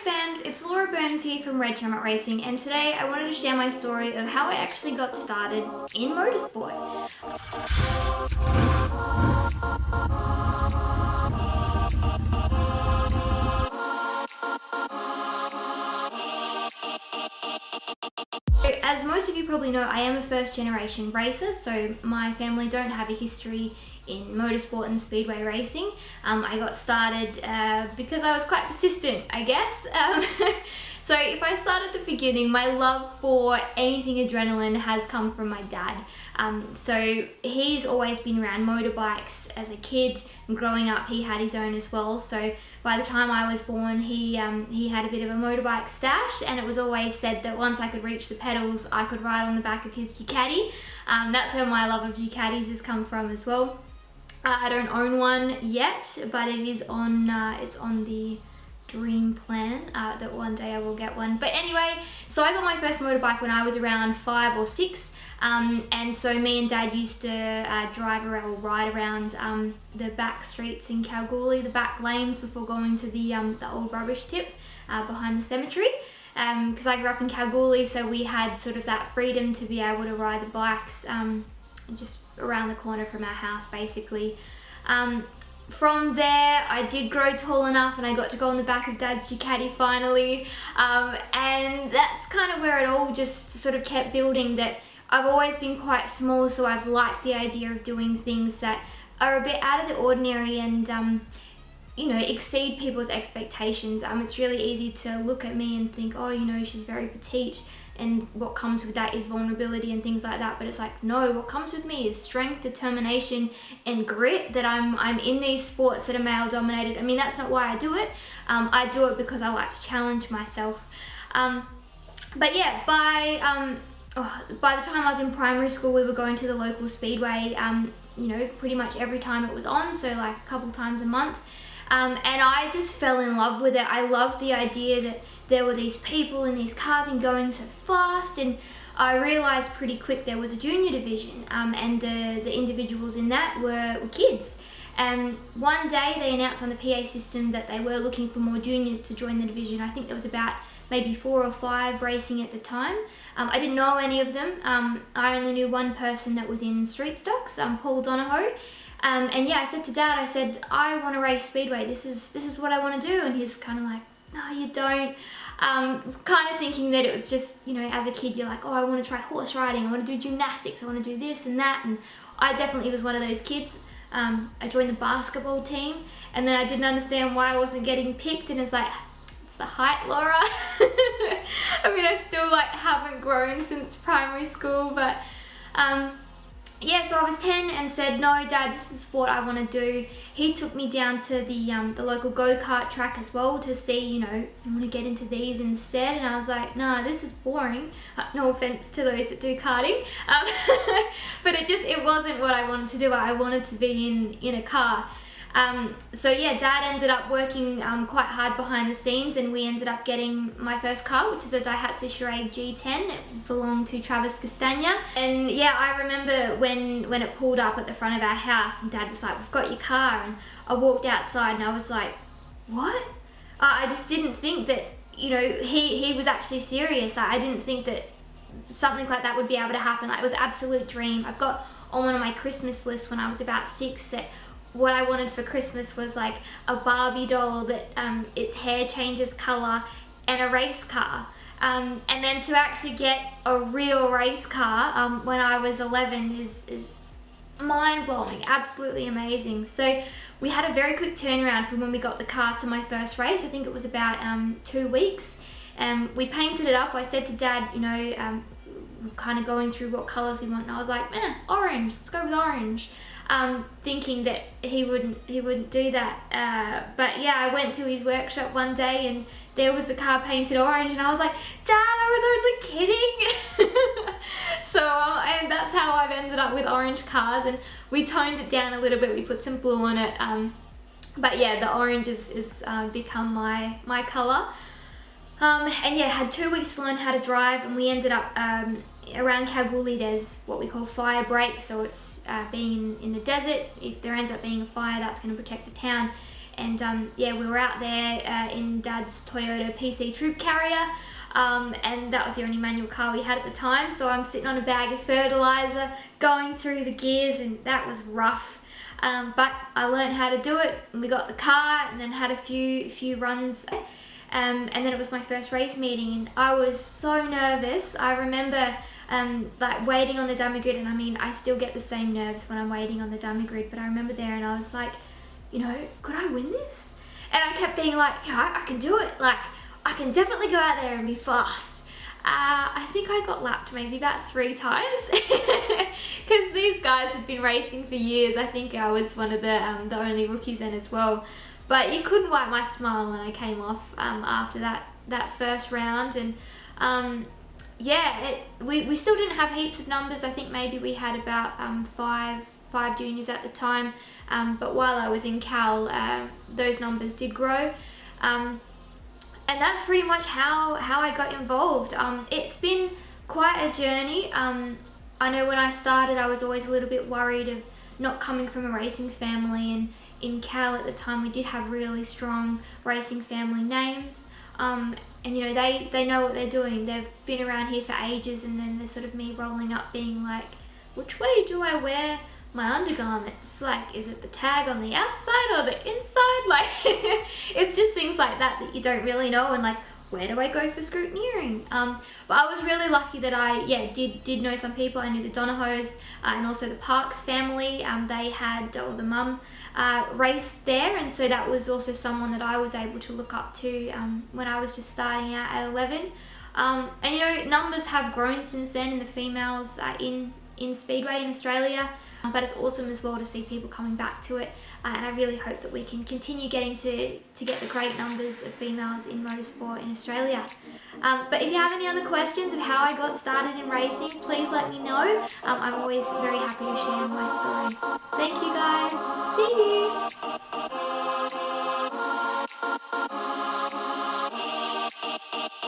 race fans, it's Byrnes here from Shamrock Racing, and today I wanted to share my story of how I actually got started in motorsport. As most of you probably know, I am a first generation racer, so my family don't have a history in motorsport and speedway racing. I got started because I was quite persistent, I guess. So if I start at the beginning, my love for anything adrenaline has come from my dad. So he's always been around motorbikes as a kid, and growing up he had his own as well. So by the time I was born, he had a bit of a motorbike stash, and it was always said that once I could reach the pedals, I could ride on the back of his Ducati. That's where my love of Ducatis has come from as well. I don't own one yet, but it is on it's on the dream plan that one day I will get one. But anyway, so I got my first motorbike when I was around 5 or 6, and so me and Dad used to drive around or ride around the back streets in Kalgoorlie, the back lanes, before going to the old rubbish tip behind the cemetery. Because I grew up in Kalgoorlie, so we had sort of that freedom to be able to ride the bikes just around the corner from our house, basically. From there, I did grow tall enough and I got to go on the back of Dad's Ducati finally, and that's kind of where it all just sort of kept building. That I've always been quite small, so I've liked the idea of doing things that are a bit out of the ordinary and you know, exceed people's expectations. It's really easy to look at me and think, oh, you know, she's very petite, and what comes with that is vulnerability and things like that. But it's like, no, what comes with me is strength, determination, and grit. That I'm in these sports that are male dominated. I mean, that's not why I do it. I do it because I like to challenge myself. But yeah, by the time I was in primary school, we were going to the local speedway, you know, pretty much every time it was on, so like a couple times a month. And I just fell in love with it. I loved the idea that there were these people in these cars and going so fast, and I realised pretty quick there was a junior division, and the individuals in that were kids. And one day they announced on the PA system that they were looking for more juniors to join the division. I think there was about maybe 4 or 5 racing at the time. I didn't know any of them. I only knew one person that was in street stocks, Paul Donahoe. And yeah, I said to Dad, I said, I want to race speedway. This is what I want to do. And he's kind of like, no, you don't. Kind of thinking that it was just, you know, as a kid, you're like, oh, I want to try horse riding. I want to do gymnastics. I want to do this and that. And I definitely was one of those kids. I joined the basketball team, and then I didn't understand why I wasn't getting picked. And it's like, it's the height, Laura. I mean, I still like haven't grown since primary school, but yeah, so I was 10 and said, no, Dad, this is what I want to do. He took me down to the local go-kart track as well to see, you know, I want to get into these instead. And I was like, nah, this is boring. No offense to those that do karting. But it wasn't what I wanted to do. I wanted to be in a car. So yeah, Dad ended up working quite hard behind the scenes, and we ended up getting my first car, which is a Daihatsu Charade G10. It belonged to Travis Castagna. And yeah, I remember when it pulled up at the front of our house, and Dad was like, we've got your car. And I walked outside and I was like, what? I just didn't think that, you know, he was actually serious. I didn't think that something like that would be able to happen. Like, it was an absolute dream. I've got on one of my Christmas lists when I was about 6 that what I wanted for Christmas was like a Barbie doll that its hair changes colour, and a race car. And then to actually get a real race car when I was 11 is mind-blowing, absolutely amazing. So we had a very quick turnaround from when we got the car to my first race. I think it was about 2 weeks. We painted it up. I said to Dad, you know, we're kind of going through what colours we want, and I was like, orange, let's go with orange. Thinking that he wouldn't do that, but yeah, I went to his workshop one day and there was a car painted orange, and I was like, Dad, I was only kidding. So and that's how I've ended up with orange cars, and we toned it down a little bit. We put some blue on it, but yeah, the orange is become my colour. And yeah, had 2 weeks to learn how to drive, and we ended up around Kalgoorlie there's what we call fire break, so it's being in the desert. If there ends up being a fire, that's going to protect the town. and yeah, we were out there in Dad's Toyota PC Troop Carrier, and that was the only manual car we had at the time, so I'm sitting on a bag of fertilizer going through the gears, and that was rough, but I learned how to do it, and we got the car and then had a few runs, and then it was my first race meeting, and I was so nervous. I remember like waiting on the dummy grid, and I mean, I still get the same nerves when I'm waiting on the dummy grid, but I remember there and I was like, you know, could I win this? And I kept being like, you know, I can do it, like I can definitely go out there and be fast. I think I got lapped maybe about 3 times because these guys had been racing for years. I think I was one of the only rookies then as well, but you couldn't wipe my smile when I came off after that first round. And yeah, we still didn't have heaps of numbers. I think maybe we had about 5 juniors at the time, but while I was in Cal, those numbers did grow, and that's pretty much how I got involved. It's been quite a journey. I know when I started, I was always a little bit worried of not coming from a racing family, and in Cal at the time we did have really strong racing family names, and you know, they know what they're doing. They've been around here for ages, and then there's sort of me rolling up being like, which way do I wear my undergarments? Like, is it the tag on the outside or the inside? Like, it's just things like that you don't really know, and like, where do I go for scrutineering? But I was really lucky that I did know some people. I knew the Donahos and also the Parks family. They had, or the mum raced there, and so that was also someone that I was able to look up to when I was just starting out at 11. And you know, numbers have grown since then in the females in Speedway in Australia. But it's awesome as well to see people coming back to it, and I really hope that we can continue getting to get the great numbers of females in motorsport in Australia. But if you have any other questions of how I got started in racing, please let me know. I'm always very happy to share my story. Thank you guys. See you.